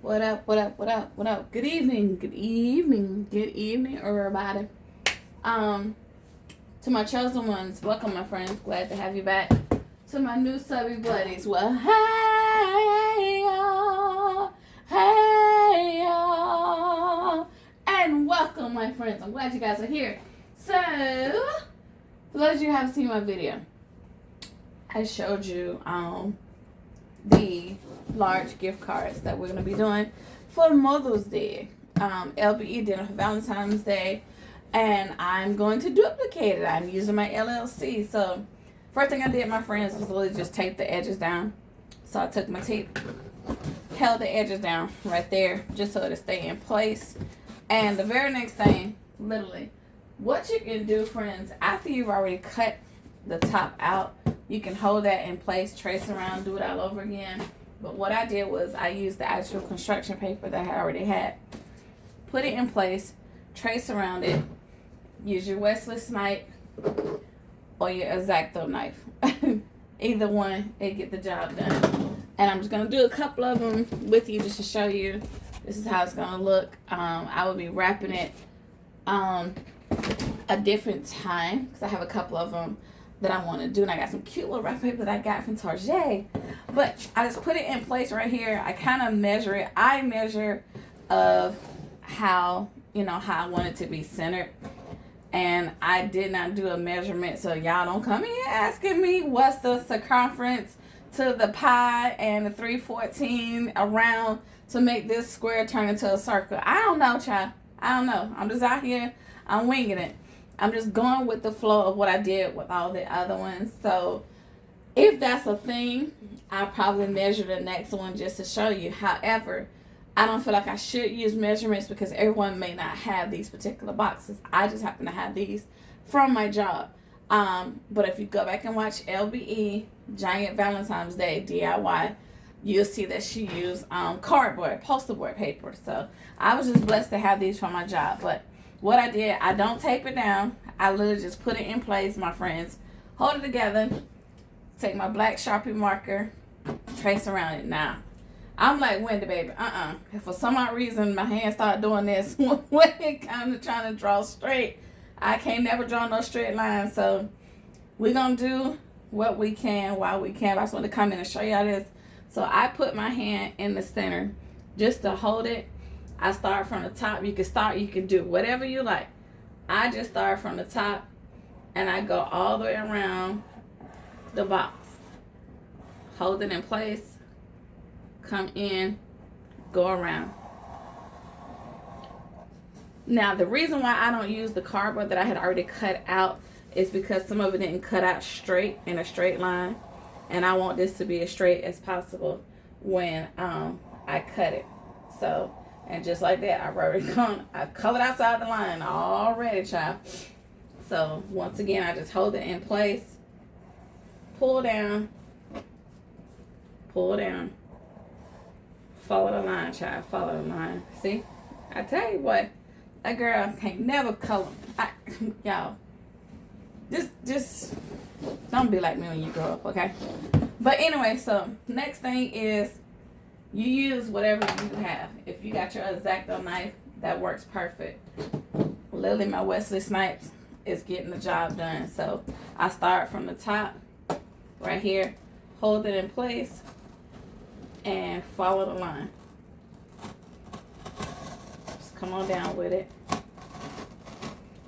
What up, what up, what up, what up? Good evening, good evening, good evening, everybody. To my chosen ones, welcome, my friends. Glad to have you back. To my new subby buddies, well, hey, y'all, and welcome, my friends. I'm glad you guys are here. So, for those of you who haven't seen my video, I showed you, the large gift cards that we're going to be doing for Mother's Day, LBE dinner for Valentine's Day, and I'm going to duplicate it. I'm using my LLC. So first thing I did, my friends, was literally just tape the edges down. So I took my tape, held the edges down right there just so it'll stay in place. And the very next thing, literally, what you can do, friends, after you've already cut the top out, you can hold that in place, trace around, do it all over again. But what I did was I used the actual construction paper that I already had, put it in place, trace around it, use your Wesley Snipe or your X-Acto knife. Either one, it get the job done. And I'm just going to do a couple of them with you just to show you this is how it's going to look. I will be wrapping it a different time because I have a couple of them that I want to do, and I got some cute little wrap paper that I got from Target. But I just put it in place right here. I kind of measure it. I measure of how I want it to be centered, and I did not do a measurement, so y'all don't come in asking me what's the circumference to the pie and the 314 around to make this square turn into a circle. I don't know, child. I don't know. I'm just out here. I'm winging it. I'm just going with the flow of what I did with all the other ones. So if that's a thing, I'll probably measure the next one just to show you. However, I don't feel like I should use measurements because everyone may not have these particular boxes. I just happen to have these from my job. But if you go back and watch LBE Giant Valentine's Day DIY, you'll see that she used cardboard, poster board paper. So I was just blessed to have these from my job. But what I did, I don't tape it down. I literally just put it in place, my friends. Hold it together. Take my black Sharpie marker. Trace around it. Now, I'm like Wendy, baby. If for some odd reason my hands start doing this when it comes to trying to draw straight, I can't never draw no straight lines. So we're going to do what we can while we can. I just want to come in and show y'all this. So I put my hand in the center just to hold it. I start from the top. You can do whatever you like. I just start from the top and I go all the way around the box. Hold it in place. Come in. Go around. Now, the reason why I don't use the cardboard that I had already cut out is because some of it didn't cut out straight in a straight line. And I want this to be as straight as possible when I cut it. So, and just like that, I colored outside the line already, child. So, once again, I just hold it in place. Pull down. Pull down. Follow the line, child. Follow the line. See? I tell you what, that girl can't never color. Y'all, just don't be like me when you grow up, okay? But anyway, so next thing is you use whatever you have. If you got your X-Acto knife, that works perfect. Literally, my Wesley Snipes is getting the job done. So I start from the top right here, hold it in place, and follow the line. Just come on down with it.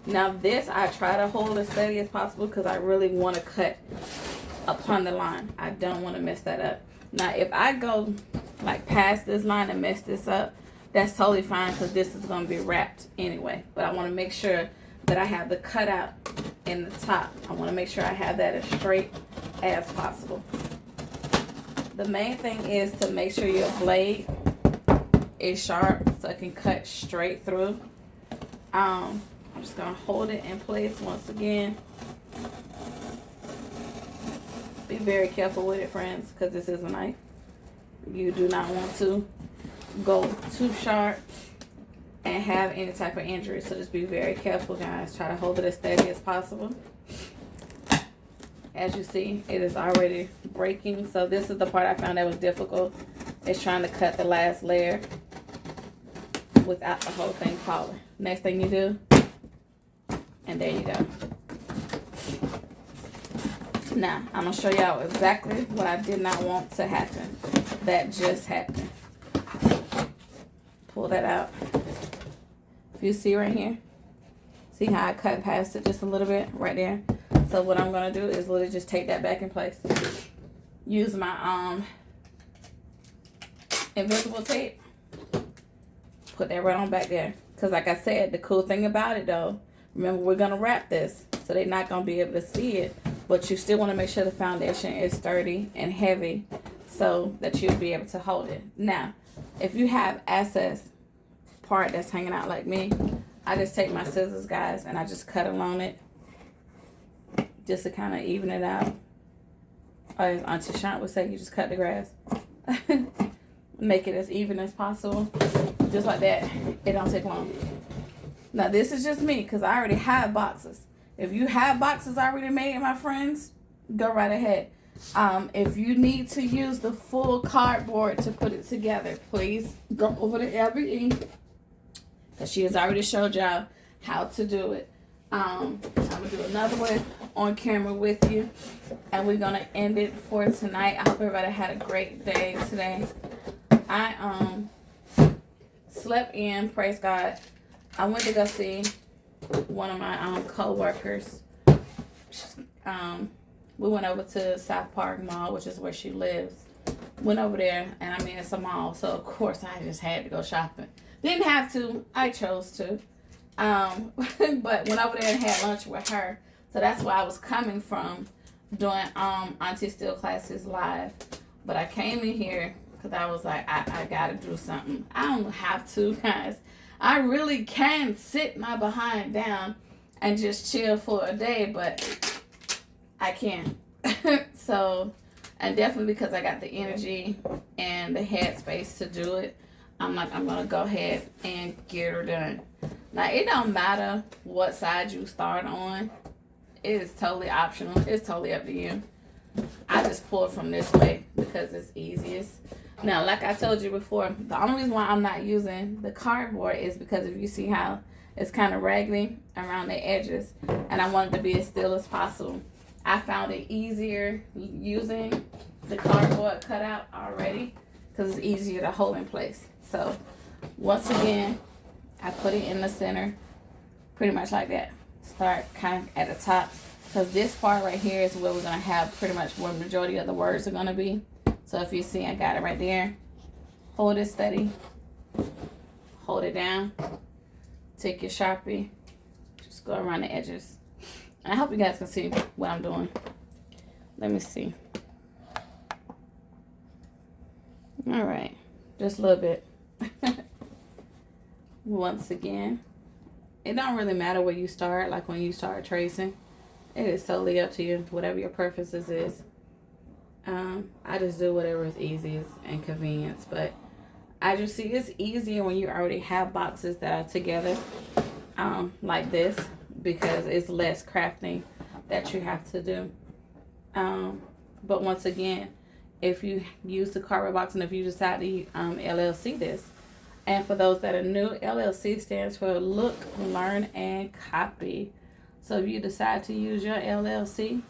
Now this, I try to hold as steady as possible because I really want to cut upon the line. I don't want to mess that up. Now, if I go like past this line and mess this up, that's totally fine because this is going to be wrapped anyway. But I want to make sure that I have the cutout in the top. I want to make sure I have that as straight as possible. The main thing is to make sure your blade is sharp so it can cut straight through. I'm just going to hold it in place once again. Be very careful with it, friends, because this is a knife. You do not want to go too sharp and have any type of injury. So just be very careful, guys. Try to hold it as steady as possible. As you see, it is already breaking. So this is the part I found that was difficult. Is trying to cut the last layer. without the whole thing falling. Next thing you do, and there you go. Now, I'm going to show y'all exactly what I did not want to happen. That just happened. Pull that out. If you see right here, see how I cut past it just a little bit right there? So what I'm going to do is literally just take that back in place. Use my invisible tape. Put that right on back there. Because like I said, the cool thing about it though, remember we're going to wrap this. So they're not going to be able to see it. But you still want to make sure the foundation is sturdy and heavy so that you'll be able to hold it. Now, if you have excess part that's hanging out like me, I just take my scissors, guys, and I just cut along it just to kind of even it out. Or as Auntie Shant would say, you just cut the grass. Make it as even as possible. Just like that. It don't take long. Now, this is just me because I already have boxes. If you have boxes already made, my friends, go right ahead. If you need to use the full cardboard to put it together, please go over to LBE. Because she has already showed y'all how to do it. I'm going to do another one on camera with you. And we're going to end it for tonight. I hope everybody had a great day today. I slept in, praise God. I went to go see one of my co-workers. We went over to South Park Mall, which is where she lives. Went over there, and I mean, it's a mall, so of course I just had to go shopping. Didn't have to, I chose to. But went over there and had lunch with her. So that's where I was coming from doing Auntie Still Classes live. But I came in here because I was like, I gotta do something. I don't have to, guys. I really can sit my behind down and just chill for a day, but I can't. So, and definitely because I got the energy and the headspace to do it, I'm like, I'm gonna go ahead and get her done. Now, it don't matter what side you start on. It is totally optional. It's totally up to you. I just pull it from this way because it's easiest. Now, like I told you before, the only reason why I'm not using the cardboard is because if you see how it's kind of raggedy around the edges, and I want it to be as still as possible. I found it easier using the cardboard cutout already because it's easier to hold in place. So, once again, I put it in the center, pretty much like that. Start kind of at the top, because this part right here is where we're going to have pretty much where the majority of the words are going to be. So if you see, I got it right there. Hold it steady. Hold it down. Take your Sharpie. Just go around the edges. And I hope you guys can see what I'm doing. Let me see. All right. Just a little bit. Once again, it don't really matter where you start, like when you start tracing. It is totally up to you, whatever your preferences is. I just do whatever is easiest and convenience, but I just see it's easier when you already have boxes that are together, like this, because it's less crafting that you have to do. But once again, if you use the cardboard box and if you decide to LLC this, and for those that are new, LLC stands for Look, Learn, and Copy. So if you decide to use your LLC,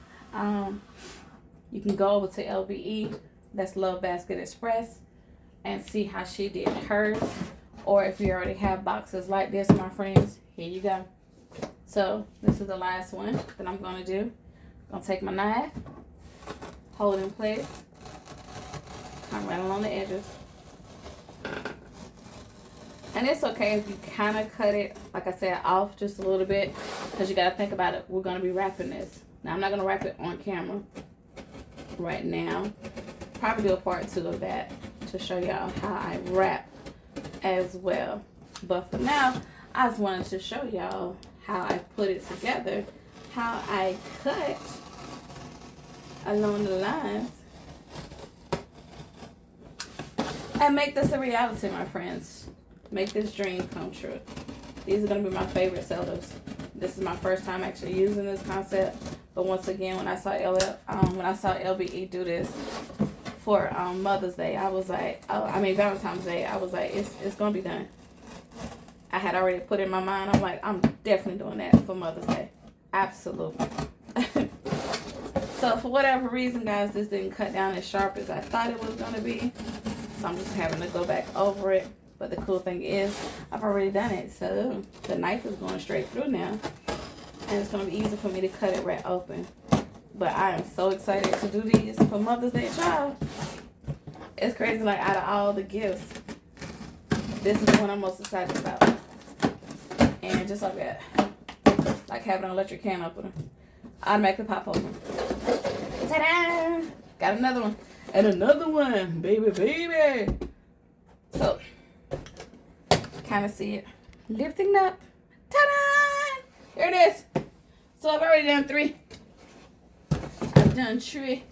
you can go over to LBE, that's Love Basket Express, and see how she did hers. Or if you already have boxes like this, my friends, here you go. So this is the last one that I'm going to do. I'm going to take my knife, hold it in place, come right along the edges. And it's okay if you kind of cut it, like I said, off just a little bit, because you got to think about it. We're going to be wrapping this. Now, I'm not going to wrap it on camera right now. Probably do a part 2 of that to show y'all how I wrap as well. But for now, I just wanted to show y'all how I put it together, how I cut along the lines, and make this a reality, my friends. Make this dream come true. These are going to be my favorite sellers. This is my first time actually using this concept. But once again, when I saw LBE do this for Mother's Day, I was like, Valentine's Day, I was like, it's going to be done. I had already put in my mind. I'm like, I'm definitely doing that for Mother's Day. Absolutely. So for whatever reason, guys, this didn't cut down as sharp as I thought it was going to be. So I'm just having to go back over it. But the cool thing is, I've already done it. So the knife is going straight through now. And it's going to be easy for me to cut it right open. But I am so excited to do these for Mother's Day, child. It's crazy, like, out of all the gifts, this is the one I'm most excited about. And just like that, like having an electric can opener, automatically pop open. Ta-da! Got another one. And another one, baby, baby. So, kind of see it lifting up. Ta-da! There it is. So I've already done 3. I've done 3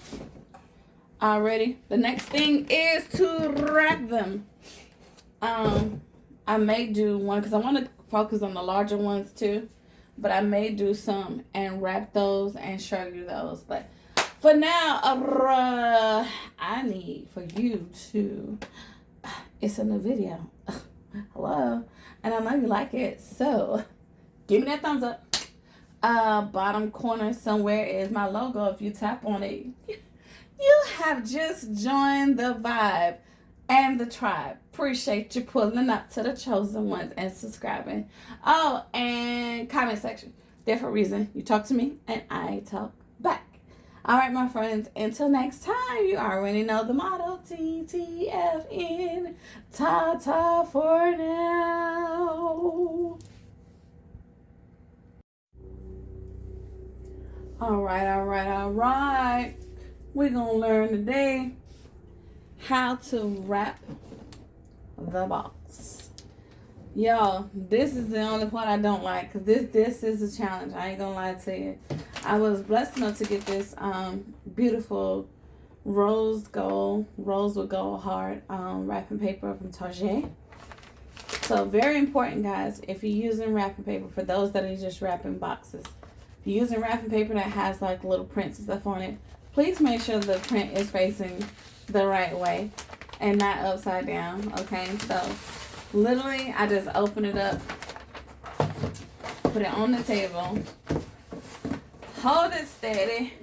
already. The next thing is to wrap them. I may do one because I want to focus on the larger ones too, but I may do some and wrap those and show you those. But for now, I need for you to, it's in the video. Hello. And I know you like it, so give me that thumbs up. Bottom corner somewhere is my logo. If you tap on it, you have just joined the vibe and the tribe. Appreciate you pulling up to the chosen ones and subscribing. Oh, and comment section. Different reason. You talk to me and I talk back. All right, my friends. Until next time, you already know the motto. TTFN. Ta-ta for now. All right. We're going to learn today how to wrap the box. Y'all, this is the only part I don't like, because this is a challenge. I ain't going to lie to you. I was blessed enough to get this beautiful rose with gold heart wrapping paper from Target. So very important, guys, if you're using wrapping paper, for those that are just wrapping boxes, if you're using wrapping paper that has like little prints and stuff on it, please make sure the print is facing the right way and not upside down. Okay, so literally I just open it up, put it on the table, hold it steady,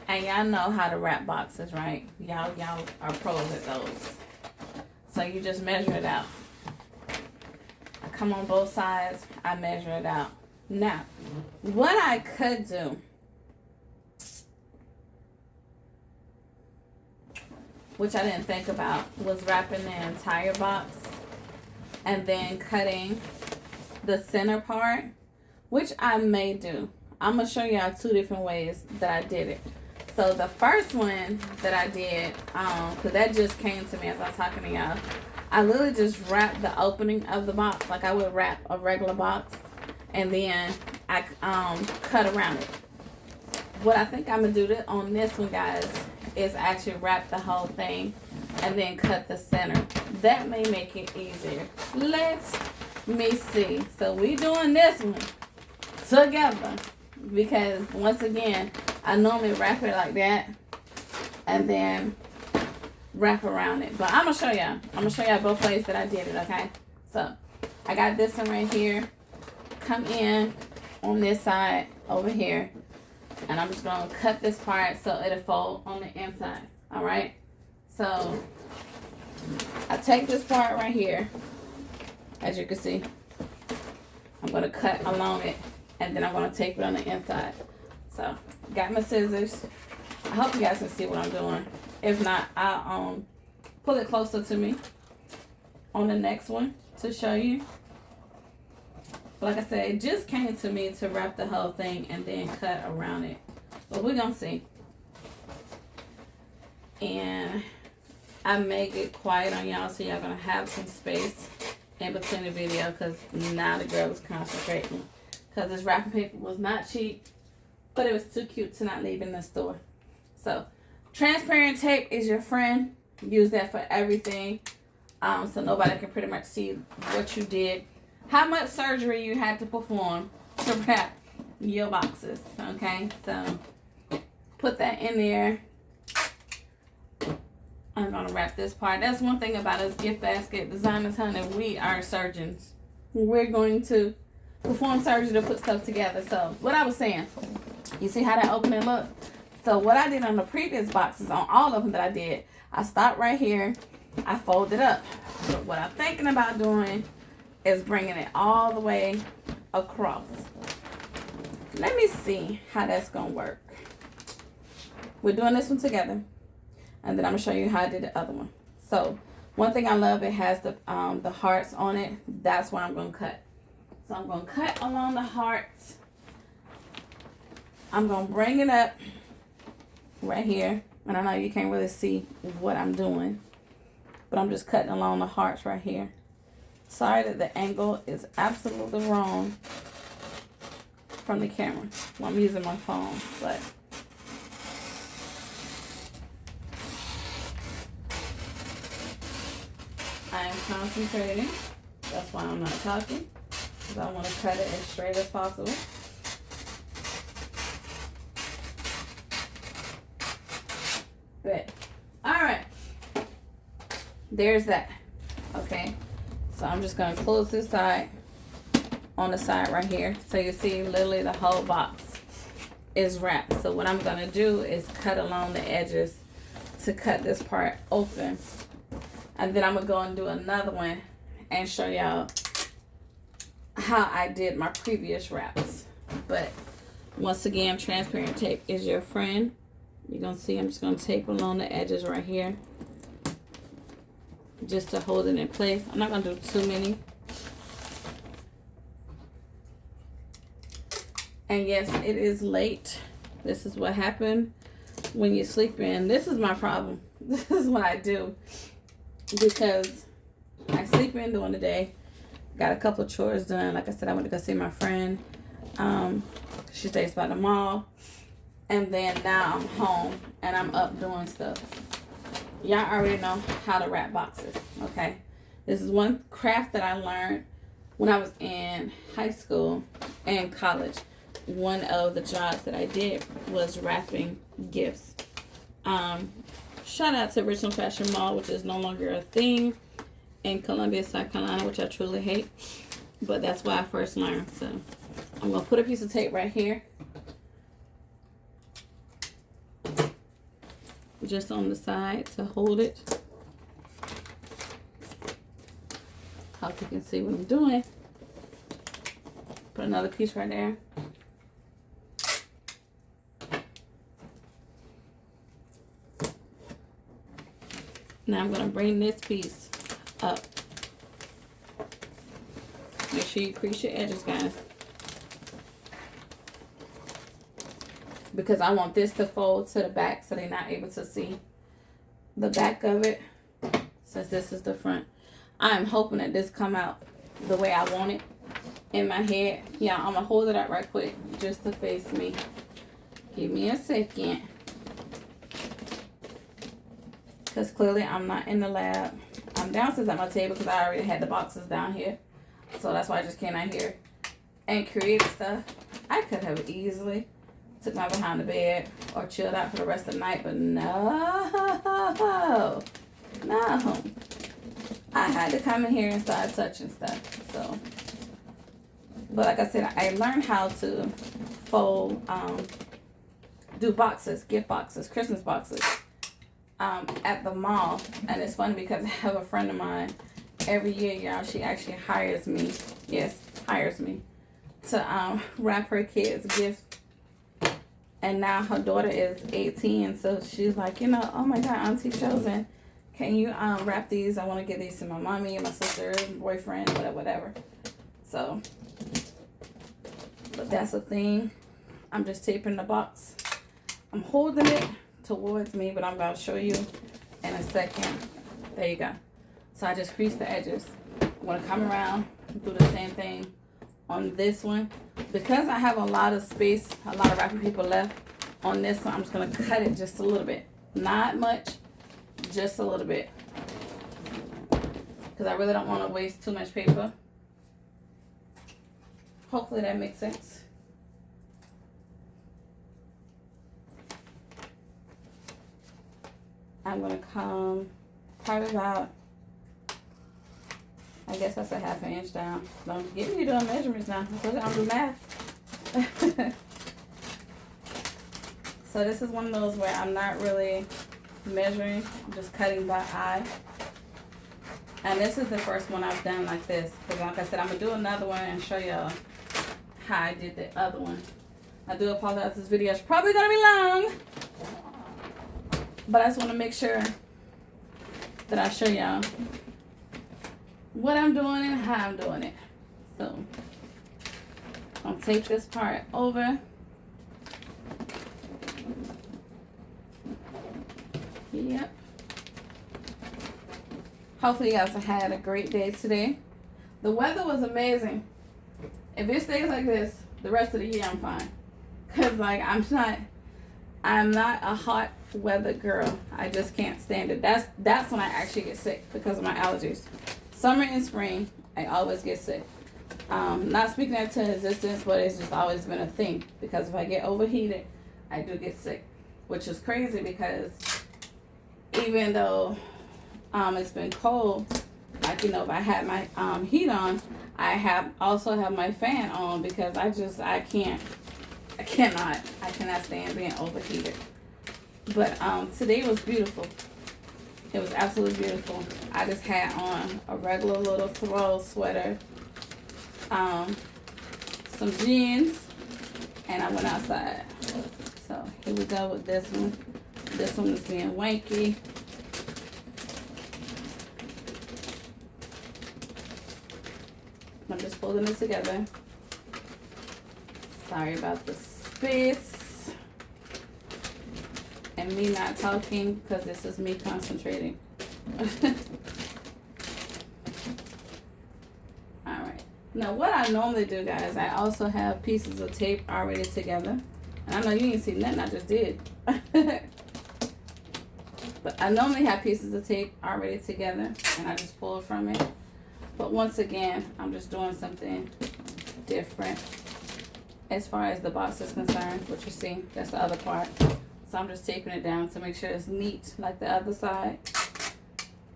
and y'all know how to wrap boxes, right? Y'all are pros at those. So you just measure it out. I come on both sides, I measure it out. Now, what I could do, which I didn't think about, was wrapping the entire box and then cutting the center part, which I may do. I'm going to show y'all 2 different ways that I did it. So the first one that I did, because that just came to me as I was talking to y'all, I literally just wrapped the opening of the box like I would wrap a regular box, and then I cut around it. What I think I'm going to do on this one, guys, is actually wrap the whole thing and then cut the center. That may make it easier. Let me see. So we doing this one together, because once again, I normally wrap it like that and then wrap around it. But I'm going to show y'all. I'm going to show y'all both ways that I did it, okay? So I got this one right here. Come in on this side over here, and I'm just going to cut this part so it'll fold on the inside. All right, so I take this part right here, as you can see. I'm going to cut along it, and then I'm going to tape it on the inside. So got my scissors. I hope you guys can see what I'm doing. If not, I'll pull it closer to me on the next one to show you. Like I said, it just came to me to wrap the whole thing and then cut around it. But we're going to see. And I make it quiet on y'all, so y'all going to have some space in between the video, because now the girl is concentrating. Because this wrapping paper was not cheap, but it was too cute to not leave in the store. So transparent tape is your friend. Use that for everything. So nobody can pretty much see what you did. How much surgery you had to perform to wrap your boxes, okay? So put that in there. I'm gonna wrap this part. That's one thing about us gift basket designers, honey. We are surgeons. We're going to perform surgery to put stuff together. So what I was saying, you see how that opening look? So what I did on the previous boxes, on all of them that I did, I stopped right here. I folded up. But what I'm thinking about doing is bringing it all the way across. Let me see how that's gonna work. We're doing this one together, and then I'm gonna show you how I did the other one. So one thing I love, it has the hearts on it. That's where I'm gonna cut. So I'm gonna cut along the hearts. I'm gonna bring it up right here, and I know you can't really see what I'm doing, but I'm just cutting along the hearts right here. Sorry that the angle is absolutely wrong from the camera. Well, I'm using my phone, but I am concentrating. That's why I'm not talking, because I want to cut it as straight as possible. Good. All right. There's that. Okay. So I'm just going to close this side on the side right here. So you see literally the whole box is wrapped. So what I'm going to do is cut along the edges to cut this part open. And then I'm going to go and do another one and show y'all how I did my previous wraps. But once again, transparent tape is your friend. You're going to see I'm just going to tape along the edges right here, just to hold it in place. I'm not going to do too many. And yes, it is late. This is what happened when you sleep in. This is my problem. This is what I do, because I sleep in during the day. Got a couple of chores done. Like I said, I went to go see my friend. She stays by the mall. And then now I'm home and I'm up doing stuff. Y'all already know how to wrap boxes, okay? This is one craft that I learned when I was in high school and college. One of the jobs that I did was wrapping gifts. Shout out to Original Fashion Mall, which is no longer a thing, in Columbia, South Carolina, which I truly hate. But that's why I first learned. So I'm going to put a piece of tape right here, just on the side to hold it. Hope you can see what I'm doing. Put another piece right there. Now I'm going to bring this piece up. Make sure you crease your edges, guys, because I want this to fold to the back so they're not able to see the back of it, since this is the front. I'm hoping that this come out the way I want it in my head. Yeah, I'm gonna hold it up right quick just to face me. Give me a second, because clearly I'm not in the lab. I'm downstairs at my table because I already had the boxes down here, so that's why I just came out here and created stuff. I could have easily took my behind the bed or chilled out for the rest of the night, but no. I had to come in here and start touching stuff. So, but like I said, I learned how to fold, do boxes, gift boxes, Christmas boxes, at the mall. And it's funny because I have a friend of mine, every year, y'all, she actually hires me, to wrap her kids gifts. And now her daughter is 18, so she's like, you know, oh my God, Auntie Chosen, can you wrap these? I want to give these to my mommy and my sister, boyfriend, whatever. So, but that's a thing. I'm just taping the box. I'm holding it towards me, but I'm about to show you in a second. There you go. So I just crease the edges. I'm going to come around and do the same thing on this one. Because I have a lot of space, a lot of wrapping paper left on this one, I'm just going to cut it just a little bit. Not much, just a little bit. Because I really don't want to waste too much paper. Hopefully that makes sense. I'm going to come probably about, I guess that's a ½ an inch down. Don't get me doing measurements now. I'm doing math. So this is one of those where I'm not really measuring. I'm just cutting by eye. And this is the first one I've done like this. Because like I said, I'm going to do another one and show y'all how I did the other one. I do apologize. This video is probably going to be long. But I just want to make sure that I show y'all what I'm doing and how I'm doing it. So, I'll tape this part over. Yep. Hopefully you guys have had a great day today. The weather was amazing. If it stays like this the rest of the year, I'm fine. Cause like I'm not a hot weather girl. I just can't stand it. That's when I actually get sick because of my allergies. Summer and spring, I always get sick. Not speaking that to existence, but it's just always been a thing. Because if I get overheated, I do get sick, which is crazy because even though it's been cold, like, you know, if I had my heat on, I also have my fan on because I cannot stand being overheated. But today was beautiful. It was absolutely beautiful. I just had on a regular little throw sweater, some jeans, and I went outside. So here we go with this one. This one is being wanky. I'm just folding it together. Sorry about the space and me not talking because this is me concentrating. Alright. Now what I normally do, guys, I also have pieces of tape already together. And I know you ain't seen nothing I just did. But I normally have pieces of tape already together and I just pull from it. But once again, I'm just doing something different as far as the box is concerned. What you see, that's the other part. So I'm just taping it down to make sure it's neat like the other side.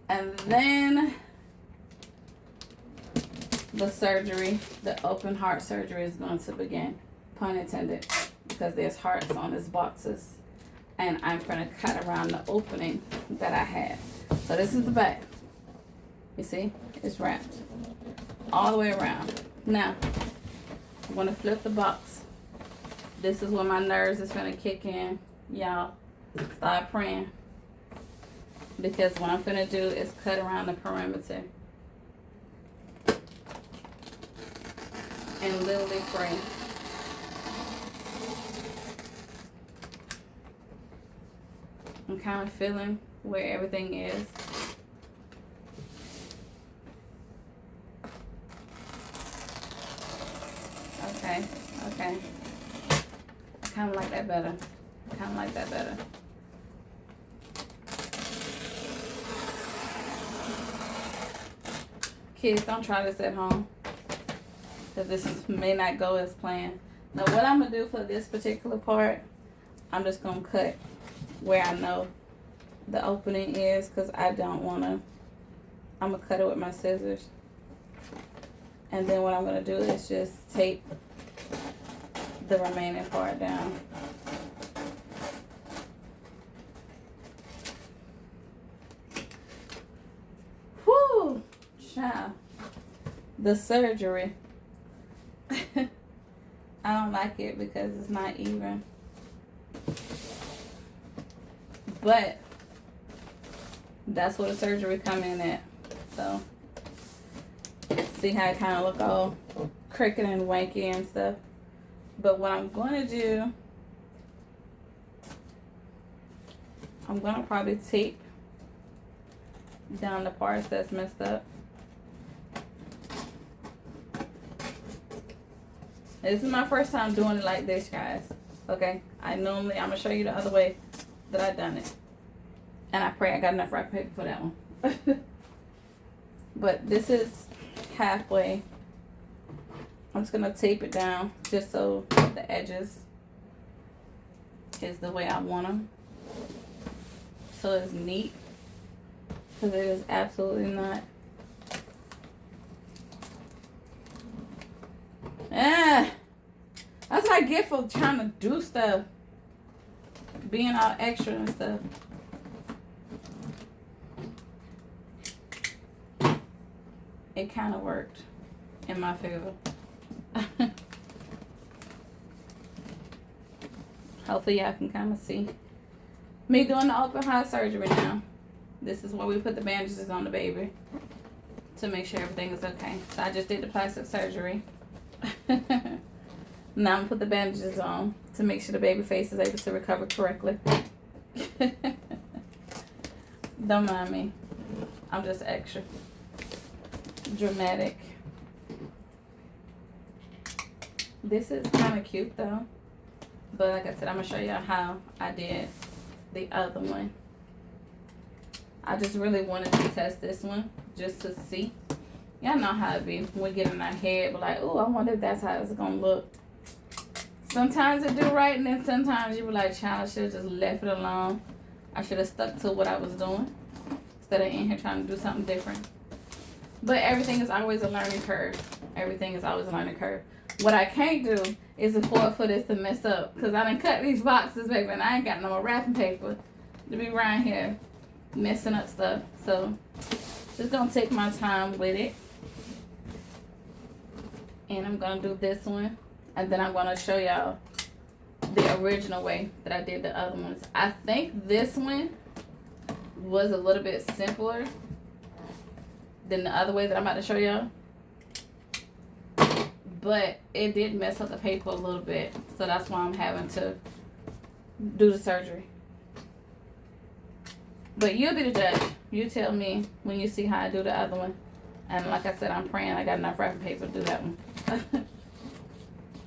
And then the surgery, the open heart surgery is going to begin. Pun intended, because there's hearts on these boxes. And I'm going to cut around the opening that I had. So this is the back. You see, it's wrapped all the way around. Now, I'm going to flip the box. This is when my nerves is going to kick in. Y'all, start praying. Because what I'm going to do is cut around the perimeter. And literally pray. I'm kind of feeling where everything is. Okay, okay. I kind of like that better. Kind of like that better. Kids, don't try this at home. Because this may not go as planned. Now, what I'm going to do for this particular part, I'm just going to cut where I know the opening is, because I don't want to. I'm going to cut it with my scissors. And then what I'm going to do is just tape the remaining part down. Whew, child. The surgery. I don't like it because it's not even. But that's what the surgery come in at. So see how it kind of look all crooked and wanky and stuff. But what I'm going to do, I'm going to probably tape down the parts that's messed up. This is my first time doing it like this, guys. Okay? I'm going to show you the other way that I done it. And I pray I got enough wrap paper for that one. But this is halfway. I'm just going to tape it down just so the edges is the way I want them. so it's neat, because it is absolutely not. That's what I get for trying to do stuff, being all extra and stuff. It kind of worked in my favor. Hopefully y'all can kind of see me doing the open heart surgery now. This is where we put the bandages on the baby to make sure everything is okay. So I just did the plastic surgery. Now I'm gonna put the bandages on to make sure the baby face is able to recover correctly. Don't mind me. I'm just extra dramatic. This is kind of cute though. But like I said, I'm going to show y'all how I did the other one. I just really wanted to test this one just to see. Y'all know how it be when we get in our head. But like, oh, I wonder if that's how it's going to look. Sometimes it do right, and then sometimes you be like, child, I should have just left it alone. I should have stuck to what I was doing instead of in here trying to do something different. But everything is always a learning curve. Everything is always a learning curve. What I can't do is afford for this to mess up, because I done cut these boxes, baby, and I ain't got no more wrapping paper to be around here messing up stuff. So just gonna take my time with it, and I'm gonna do this one, and then I'm gonna show y'all the original way that I did the other ones. I think this one was a little bit simpler than the other way that I'm about to show y'all. But it did mess up the paper a little bit. So that's why I'm having to do the surgery. But you'll be the judge. You tell me when you see how I do the other one. And like I said, I'm praying I got enough wrapping paper to do that one.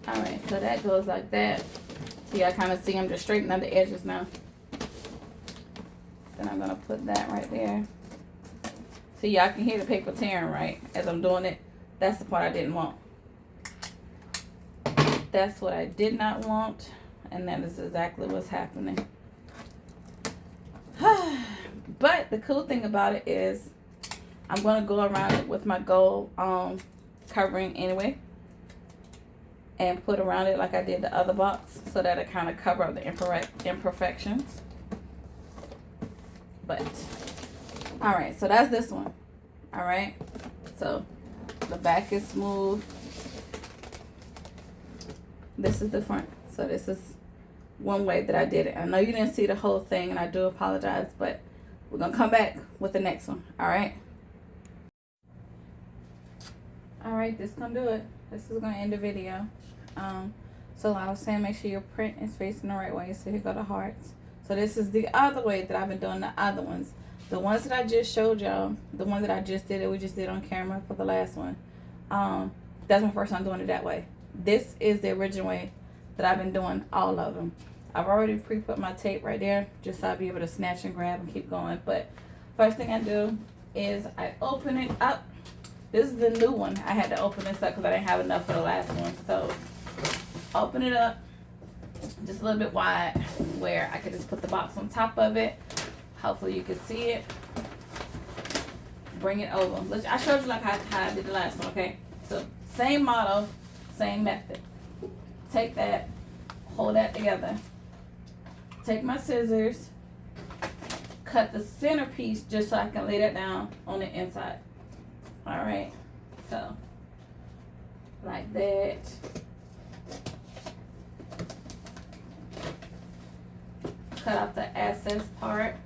Alright, so that goes like that. So y'all kind of see I'm just straightening up the edges now. Then I'm going to put that right there. So y'all can hear the paper tearing, right? As I'm doing it. That's the part I didn't want. That's what I did not want, and that is exactly what's happening. But the cool thing about it is I'm going to go around it with my gold covering anyway, and put around it like I did the other box, so that it kind of cover up the imperfections. But all right, so that's this one. All right, so the back is smooth. This is the front. So this is one way that I did it. I know you didn't see the whole thing, and I do apologize, but we're going to come back with the next one. All right? All right, this is going to do it. This is going to end the video. So I was saying make sure your print is facing the right way. So here go the hearts. So this is the other way that I've been doing the other ones. The ones that I just showed y'all, the one that I just did, that we just did on camera for the last one. That's my first time doing it that way. This is the original way that I've been doing all of them. I've already pre-put my tape right there just so I'll be able to snatch and grab and keep going. But first thing I do is I open it up. This is the new one. I had to open this up because I didn't have enough for the last one. So open it up just a little bit wide where I could just put the box on top of it. Hopefully you can see it. Bring it over. I showed you like how I did the last one, okay? So same model. Same method. Take that, hold that together. Take my scissors, cut the centerpiece just so I can lay that down on the inside. Alright, so like that. Cut out the excess part.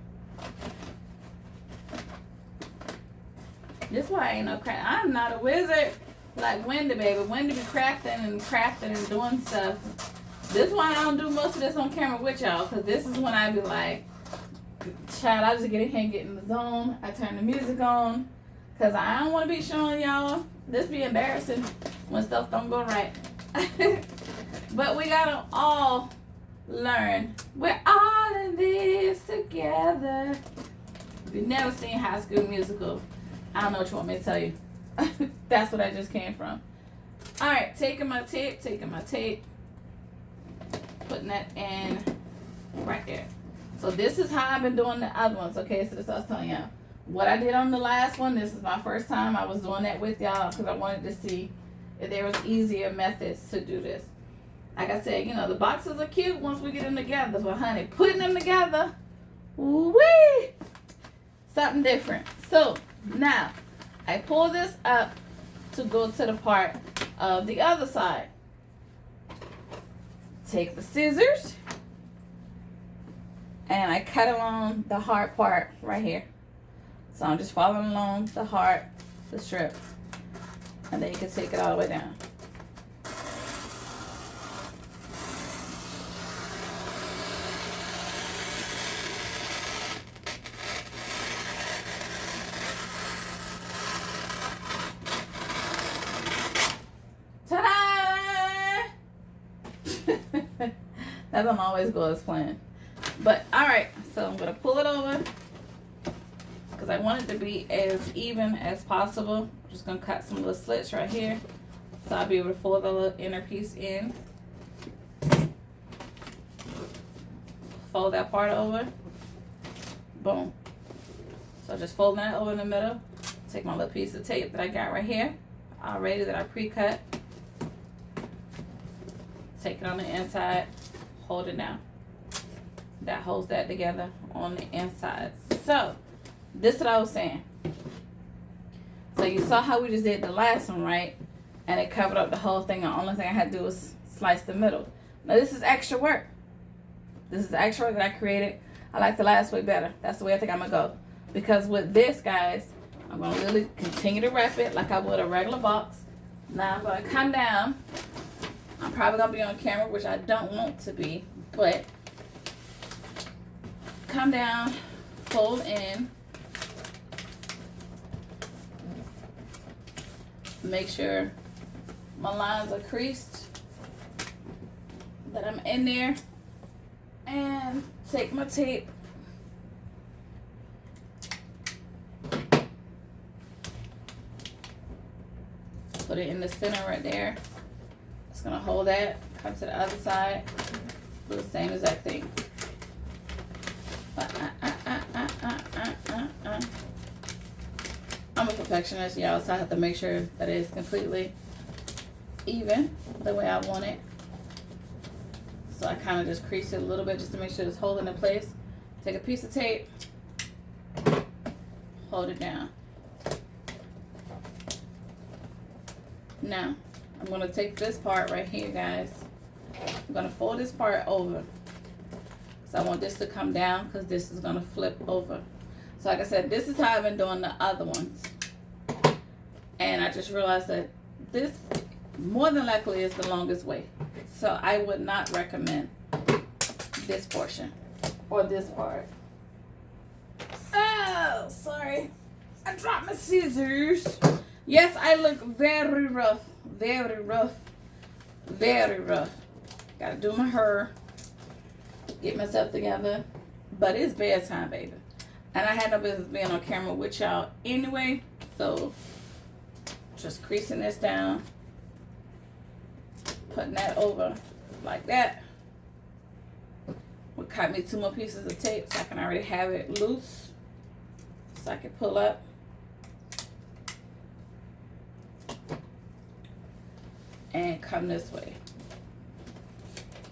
This why I ain't no craft. I'm not a wizard. Like Wendy, baby. Wendy be crafting and doing stuff. This is why I don't do most of this on camera with y'all. Because this is when I be like, child, I just get in here and get in the zone. I turn the music on. Because I don't want to be showing y'all. This be embarrassing when stuff don't go right. But we got to all learn. We're all in this together. If you've never seen High School Musical, I don't know what you want me to tell you. That's what I just came from. Alright, taking my tape, putting that in right there. So this is how I've been doing the other ones. Okay, so this I was telling y'all. What I did on the last one, this is my first time I was doing that with y'all because I wanted to see if there was easier methods to do this. Like I said, you know, the boxes are cute once we get them together. But honey, putting them together, woo-wee, something different. So now I pull this up to go to the part of the other side. Take the scissors and I cut along the hard part right here. So I'm just following along the heart, the strips, and then you can take it all the way down. Ta-da! That don't always go as planned. But all right, so I'm gonna pull it over because I want it to be as even as possible. I'm just gonna cut some little slits right here so I'll be able to fold the little inner piece in. Fold that part over. Boom. So just folding that over in the middle. Take my little piece of tape that I got right here already that I pre-cut. Take it on the inside, hold it down. That holds that together on the inside. So this is what I was saying. So you saw how we just did the last one, right? And it covered up the whole thing. The only thing I had to do was slice the middle. Now this is extra work. This is the extra work that I created. I like the last way better. That's the way I think I'm gonna go. Because with this, guys, I'm gonna really continue to wrap it like I would a regular box. Now I'm gonna come down. I'm probably gonna be on camera, which I don't want to be, but come down, fold in, make sure my lines are creased, that I'm in there, and take my tape, put it in the center right there. It's gonna hold that, come to the other side, do the same exact thing. I'm a perfectionist, y'all, so I have to make sure that it is completely even the way I want it. So I kind of just crease it a little bit just to make sure it's holding in place. Take a piece of tape, hold it down. Now, I'm going to take this part right here, guys. I'm going to fold this part over. So I want this to come down because this is going to flip over. So like I said, this is how I've been doing the other ones. And I just realized that this more than likely is the longest way. So I would not recommend this portion or this part. Oh, sorry. I dropped my scissors. Yes, I look very rough. Very rough. Very rough. Gotta do my hair. Get myself together. But it's bedtime, baby. And I had no business being on camera with y'all anyway. So, just creasing this down. Putting that over like that. We'll cut me 2 more pieces of tape so I can already have it loose. So I can pull up. And come this way.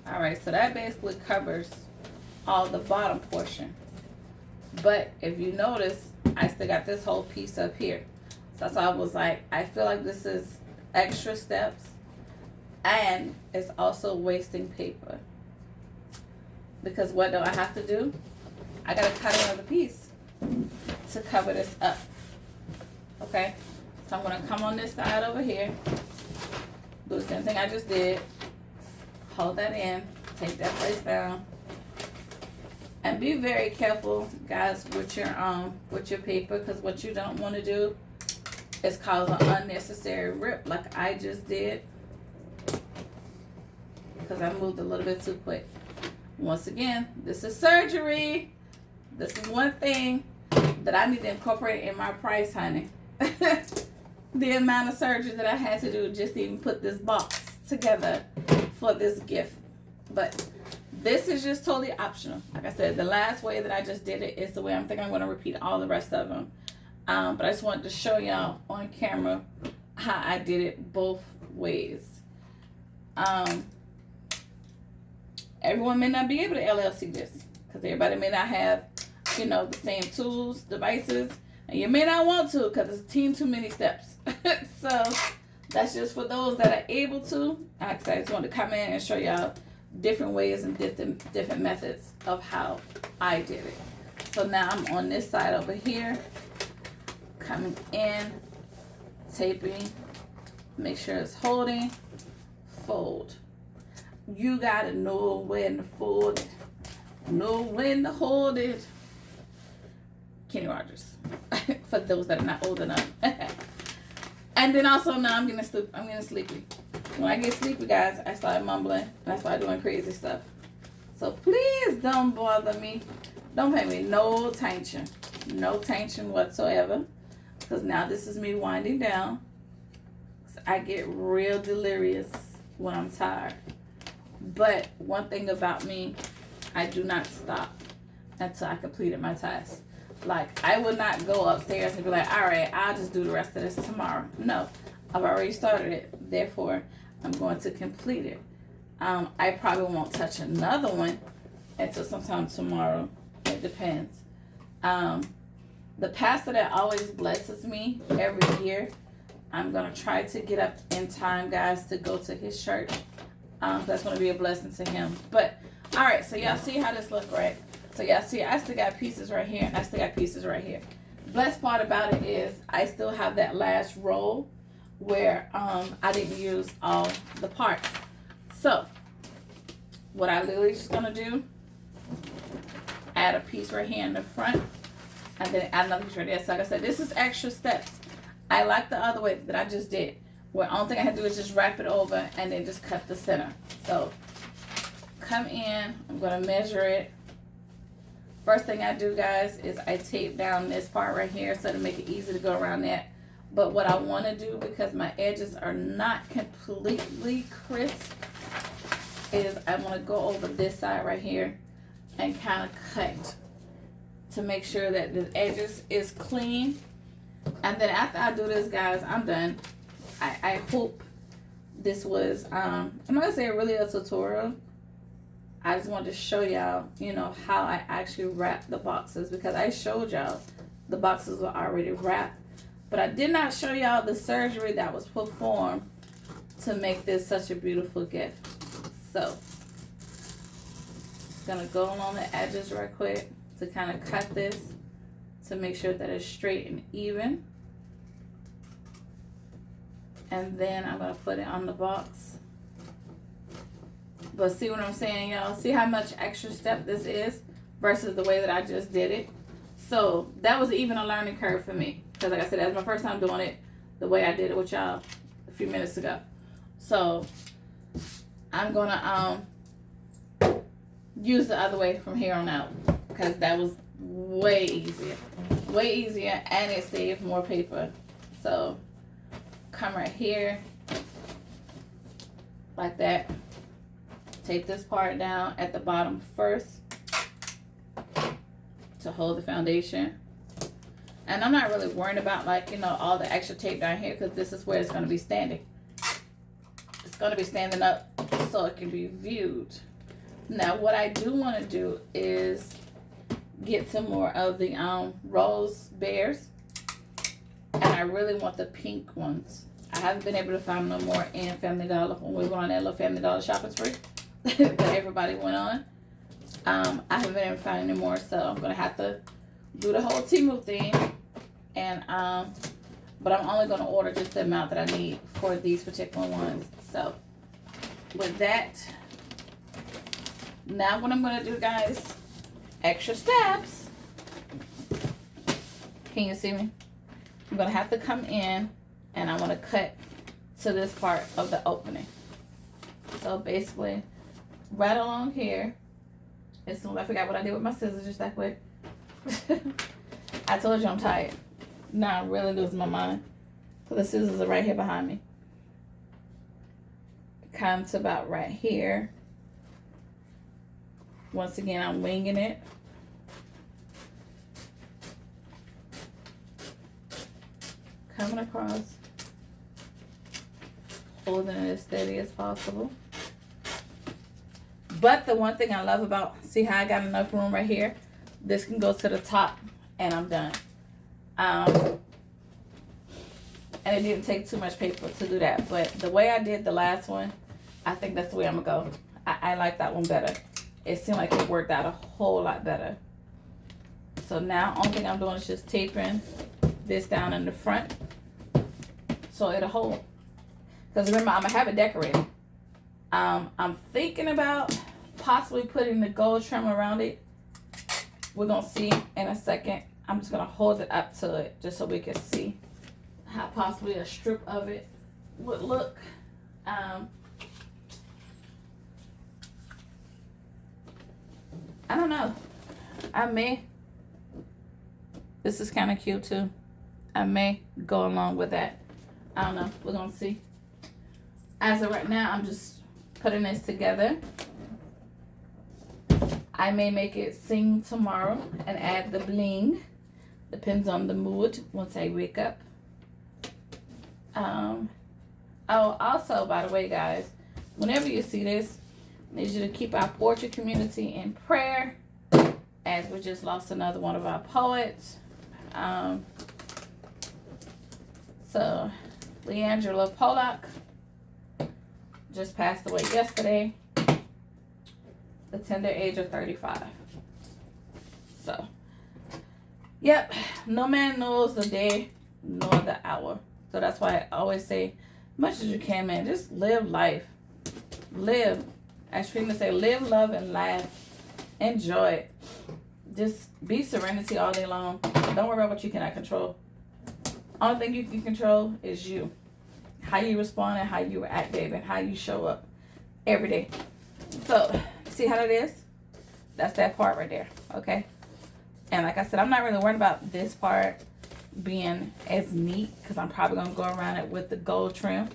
Alright, so that basically covers all the bottom portion. But if you notice, I still got this whole piece up here. So that's why I was like, I feel like this is extra steps. And it's also wasting paper. Because what do I have to do? I gotta cut another piece to cover this up. Okay? So I'm gonna come on this side over here. Do the same thing I just did. Hold that in. Take that place down. And be very careful, guys, with your paper, because what you don't want to do is cause an unnecessary rip like I just did. Because I moved a little bit too quick. Once again, this is surgery. This is one thing that I need to incorporate in my price, honey. The amount of surgery that I had to do just to even put this box together for this gift. But This is just totally optional. Like I said, the last way that I just did it is the way I'm thinking I'm going to repeat all the rest of them. But I just wanted to show y'all on camera how I did it both ways. Everyone may not be able to LLC this because everybody may not have, you know, the same tools, devices, and you may not want to because it's too many steps. So that's just for those that are able to. I just wanted to come in and show y'all different ways and different methods of how I did it. So now I'm on this side over here, coming in, taping, make sure it's holding, fold. You gotta know when to fold it, know when to hold it. Kenny Rogers, for those that are not old enough. And then also now I'm getting sleepy. When I get sleepy, guys, I start mumbling and I start doing crazy stuff. So please don't bother me. Don't pay me no attention whatsoever. Because now this is me winding down. I get real delirious when I'm tired. But one thing about me, I do not stop until I completed my task. Like, I would not go upstairs and be like, all right, I'll just do the rest of this tomorrow. No, I've already started it. Therefore, I'm going to complete it. I probably won't touch another one until sometime tomorrow. It depends. The pastor that always blesses me every year, I'm going to try to get up in time, guys, to go to his church. That's going to be a blessing to him. But, all right, so y'all see how this look, right? So y'all see, I still got pieces right here, and I still got pieces right here. Blessed part about it is I still have that last roll where I didn't use all the parts. So, what I literally just going to do, add a piece right here in the front, and then add another piece right there. So like I said, this is extra steps. I like the other way that I just did, where the only thing I had to do is just wrap it over and then just cut the center. So come in, I'm going to measure it. First thing I do, guys, is I tape down this part right here so to make it easy to go around that. But what I want to do, because my edges are not completely crisp, is I want to go over this side right here and kind of cut to make sure that the edges is clean. And then after I do this, guys, I'm done. I hope this was, I'm not going to say really a tutorial. I just wanted to show y'all, you know, how I actually wrap the boxes, because I showed y'all the boxes were already wrapped. But I did not show y'all the surgery that was performed to make this such a beautiful gift. So, gonna go along the edges real quick to kind of cut this to make sure that it's straight and even. And then I'm gonna put it on the box. But see what I'm saying, y'all? See how much extra step this is versus the way that I just did it? So that was even a learning curve for me. Because like I said, that was my first time doing it the way I did it with y'all a few minutes ago. So I'm gonna use the other way from here on out, because that was way easier, and it saved more paper. So come right here like that, take this part down at the bottom first to hold the foundation. And I'm not really worried about, like, you know, all the extra tape down here, because this is where it's going to be standing. It's going to be standing up so it can be viewed. Now, what I do want to do is get some more of the rose bears. And I really want the pink ones. I haven't been able to find no more in Family Dollar when we went on that little Family Dollar shopping spree that everybody went on. I haven't been able to find any more, so I'm going to have to do the whole Temu thing. And but I'm only going to order just the amount that I need for these particular ones. So with that, now what I'm going to do, guys, extra steps. Can you see me? I'm going to have to come in and I want to cut to this part of the opening. So basically, right along here, as soon as I forgot what I did with my scissors just that quick. I told you I'm tired. Now I'm really losing my mind. So the scissors are right here behind me. Come to about right here. Once again, I'm winging it. Coming across, holding it as steady as possible. But the one thing I love about, see how I got enough room right here? This can go to the top and I'm done. And it didn't take too much paper to do that. But the way I did the last one, I think that's the way I'm gonna go. I like that one better. It seemed like it worked out a whole lot better. So now, only thing I'm doing is just taping this down in the front so it'll hold. Because remember, I'm gonna have it decorated. I'm thinking about possibly putting the gold trim around it. We're gonna see in a second. I'm just gonna hold it up to it just so we can see how possibly a strip of it would look. I don't know. I may. This is kind of cute too. I may go along with that. I don't know. We're gonna see. As of right now, I'm just putting this together. I may make it sing tomorrow and add the bling. Depends on the mood once I wake up. Oh, also, by the way, guys, whenever you see this, I need you to keep our poetry community in prayer, as we just lost another one of our poets. So, Leandra Pollock just passed away yesterday, the tender age of 35. So, yep, no man knows the day nor the hour. So that's why I always say, much as you can, man, just live life. Live. As Trina say, live, love, and laugh. Enjoy it. Just be serenity all day long. Don't worry about what you cannot control. Only thing you can control is you. How you respond and how you react, baby, and how you show up every day. So, see how that is? That's that part right there, okay? And like I said, I'm not really worried about this part being as neat because I'm probably going to go around it with the gold trim.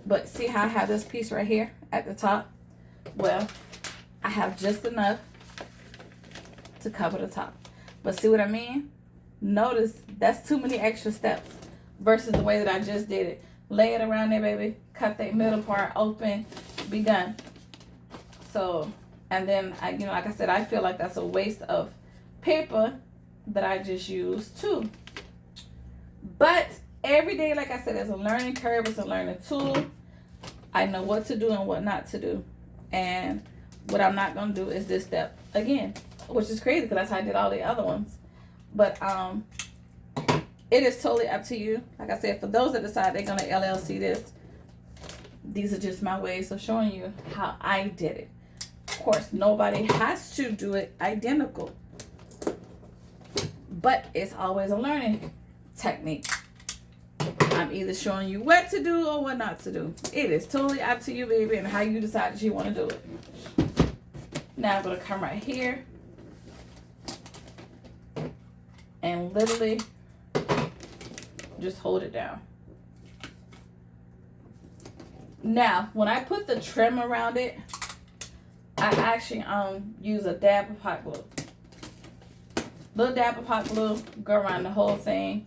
But see how I have this piece right here at the top? Well, I have just enough to cover the top. But see what I mean? Notice that's too many extra steps versus the way that I just did it. Lay it around there, baby. Cut that middle part open. Be done. So, and then, like I said, I feel like that's a waste of paper that I just used too. But every day, like I said, it's a learning curve. It's a learning tool. I know what to do and what not to do. And what I'm not going to do is this step again, which is crazy because that's how I did all the other ones. But it is totally up to you. Like I said, for those that decide they're going to LLC this, these are just my ways of showing you how I did it. Of course, nobody has to do it identical. But it's always a learning technique. I'm either showing you what to do or what not to do. It is totally up to you, baby, and how you decide that you want to do it. Now I'm going to come right here and literally just hold it down. Now, when I put the trim around it, I actually use a dab of hot glue. Little dab of hot glue, go around the whole thing,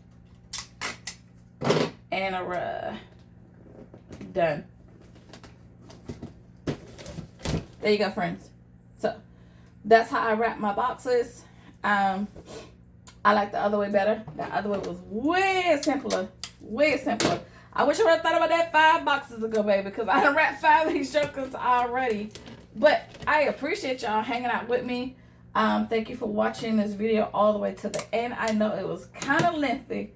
and a rub. Done. There you go, friends. So that's how I wrap my boxes. I like the other way better. The other way was way simpler. Way simpler. I wish I would have thought about that 5 boxes ago, baby, because I done wrapped 5 of these jokers already. But I appreciate y'all hanging out with me. Thank you for watching this video all the way to the end. I know it was kind of lengthy.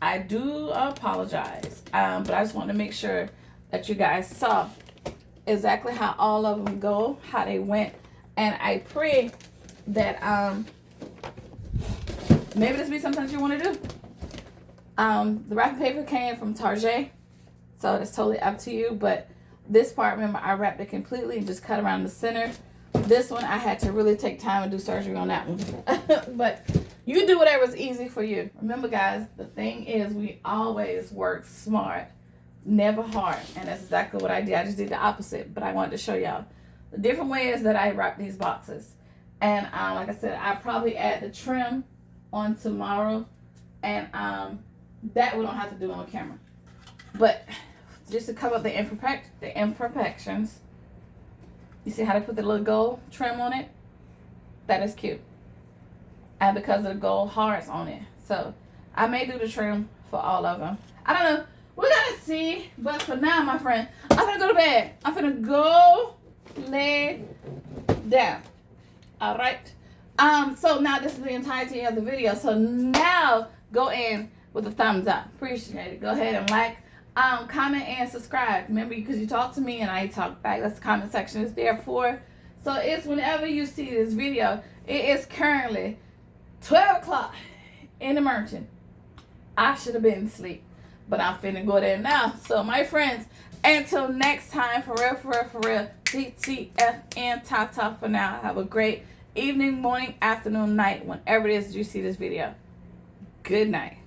I do apologize. But I just wanted to make sure that you guys saw exactly how all of them go, how they went. And I pray that maybe this be something that you want to do. The wrapping paper came from Target, so it's totally up to you. But this part, remember, I wrapped it completely and just cut around the center. This one, I had to really take time and do surgery on that one. But you do whatever's easy for you. Remember, guys, the thing is we always work smart, never hard. And that's exactly what I did. I just did the opposite, but I wanted to show y'all the different ways that I wrap these boxes. And like I said, I probably add the trim on tomorrow, and that we don't have to do on camera. But just to cover up the imperfections, you see how they put the little gold trim on it? That is cute. And because of the gold hearts on it. So I may do the trim for all of them. I don't know. We gotta see. But for now, my friend, I'm gonna go to bed. I'm gonna go lay down. All right. So now this is the entirety of the video. So now go in with a thumbs up. Appreciate it. Go ahead and like, comment, and subscribe. Remember, because you talk to me and I talk back. That's the comment section is there for. So it's whenever you see this video. It is currently 12 o'clock in the morning. I should have been asleep, but I'm finna go there now. So my friends, until next time, for real, TTFN, ta-ta for now. Have a great evening, morning, afternoon, night, whenever it is you see this video. Good night.